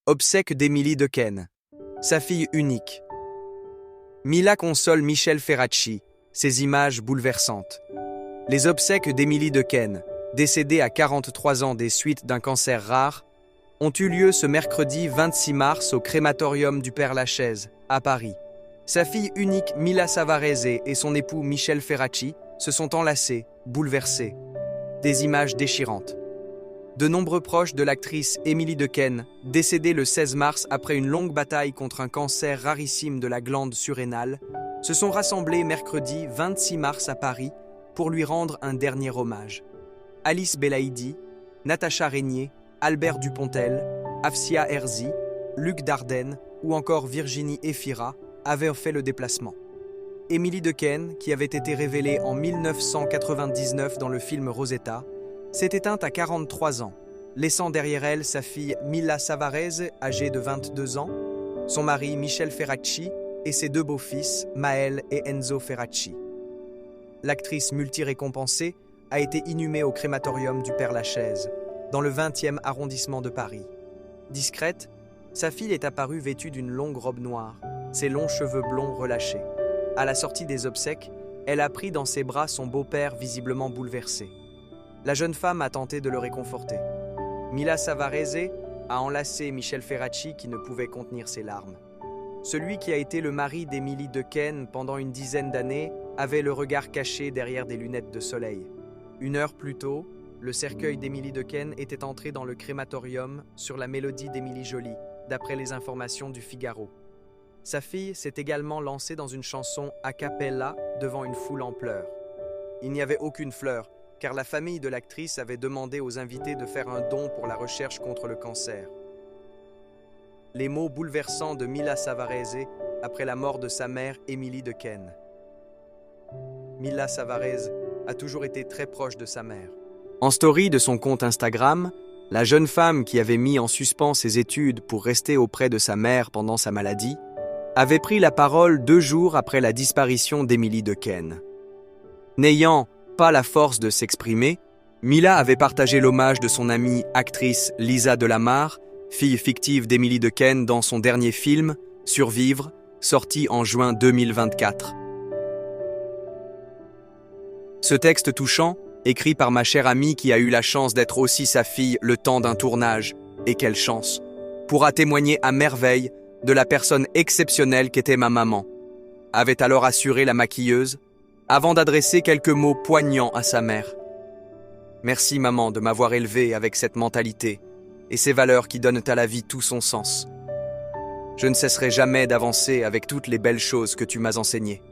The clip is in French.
Obsèques d'Émilie Dequesne, sa fille unique. Mila console Michel Ferracci, ses images bouleversantes. Les obsèques d'Émilie Dequesne, décédée à 43 ans des suites d'un cancer rare, ont eu lieu ce mercredi 26 mars au crématorium du Père-Lachaise, à Paris. Sa fille unique Mila Savarese et son époux Michel Ferracci se sont enlacés, bouleversés. Des images déchirantes. De nombreux proches de l'actrice Émilie Dequesne, décédée le 16 mars après une longue bataille contre un cancer rarissime de la glande surrénale, se sont rassemblés mercredi 26 mars à Paris pour lui rendre un dernier hommage. Alice Belaïdi, Natacha Régnier, Albert Dupontel, Afsia Herzi, Luc Dardenne ou encore Virginie Efira avaient fait le déplacement. Émilie Dequesne, qui avait été révélée en 1999 dans le film Rosetta, s'est éteinte à 43 ans, laissant derrière elle sa fille Mila Savarese, âgée de 22 ans, son mari Michel Ferracci et ses deux beaux-fils, Maël et Enzo Ferracci. L'actrice multi-récompensée a été inhumée au crématorium du Père-Lachaise, dans le 20e arrondissement de Paris. Discrète, sa fille est apparue vêtue d'une longue robe noire, ses longs cheveux blonds relâchés. À la sortie des obsèques, elle a pris dans ses bras son beau-père visiblement bouleversé. La jeune femme a tenté de le réconforter. Mila Savarese a enlacé Michel Ferracci qui ne pouvait contenir ses larmes. Celui qui a été le mari d'Émilie Dequesne pendant une dizaine d'années avait le regard caché derrière des lunettes de soleil. Une heure plus tôt, le cercueil d'Émilie Dequesne était entré dans le crématorium sur la mélodie d'Émilie Joly, d'après les informations du Figaro. Sa fille s'est également lancée dans une chanson a cappella devant une foule en pleurs. Il n'y avait aucune fleur, car la famille de l'actrice avait demandé aux invités de faire un don pour la recherche contre le cancer. Les mots bouleversants de Mila Savarese après la mort de sa mère Émilie Dequesne. Mila Savarese a toujours été très proche de sa mère. En story de son compte Instagram, la jeune femme qui avait mis en suspens ses études pour rester auprès de sa mère pendant sa maladie avait pris la parole 2 jours après la disparition d'Émilie Dequesne. N'ayant pas la force de s'exprimer, Mila avait partagé l'hommage de son amie actrice Lisa Delamarre, fille fictive d'Émilie Dequesne dans son dernier film, Survivre, sorti en juin 2024. Ce texte touchant, écrit par ma chère amie qui a eu la chance d'être aussi sa fille le temps d'un tournage, et quelle chance, pourra témoigner à merveille de la personne exceptionnelle qu'était ma maman, avait alors assuré la maquilleuse, avant d'adresser quelques mots poignants à sa mère. Merci maman de m'avoir élevé avec cette mentalité et ces valeurs qui donnent à la vie tout son sens. Je ne cesserai jamais d'avancer avec toutes les belles choses que tu m'as enseignées.